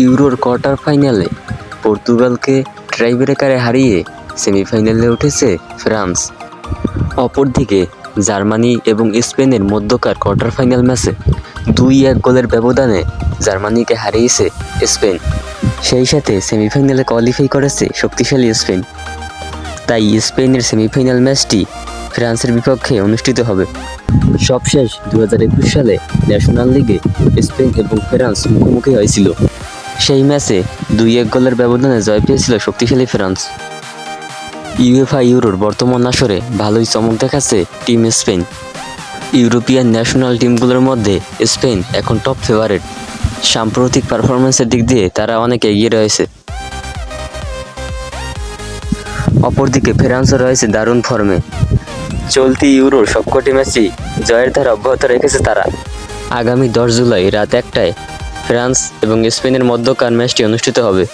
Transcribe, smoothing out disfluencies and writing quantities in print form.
ইউরোর quarter ফাইনালে পর্তুগালকে টাইব্রেকারে হারিয়ে সেমিফাইনালে উঠেছে ফ্রান্স। অপরদিকে জার্মানি এবং স্পেনের মধ্যকার কোয়ার্টার ফাইনাল ম্যাচে 2-1 গোলের ব্যবধানে জার্মানিকে হারিয়েছে স্পেন। সেই সাথে সেমিফাইনালে কোয়ালিফাই করেছে শক্তিশালী স্পেন। তাই স্পেনের সেমিফাইনাল ম্যাচটি ফ্রান্সের বিপক্ষে অনুষ্ঠিত হবে। সবশেষ 2021 সালে ন্যাশনাল লিগে স্পেন এবং ফ্রান্স মুখোমুখি হয়েছিল। সেই ম্যাচে 2-1 গোলের ব্যবধানে জয় পেয়েছিল শক্তিশালী ফ্রান্স। ইউএফা ইউরোর বর্তমান আসরে ভালোই চমক দেখাচ্ছে টিম স্পেন। ইউরোপিয়ান ন্যাশনাল টিমগুলোর মধ্যে স্পেন এখন টপ ফেভারিট। সাম্প্রতিক পারফরম্যান্সের দিক দিয়ে তারা অনেক এগিয়ে রয়েছে। অপরদিকে ফ্রান্সও রয়েছে দারুণ ফর্মে। চলতি ইউরোর সবকটি ম্যাচই জয়ের ধারা অব্যাহত রেখেছে তারা। আগামী 10 জুলাই রাত 1টায় ফ্রান্স এবং স্পেনের মধ্যকার ম্যাচটি অনুষ্ঠিত হবে।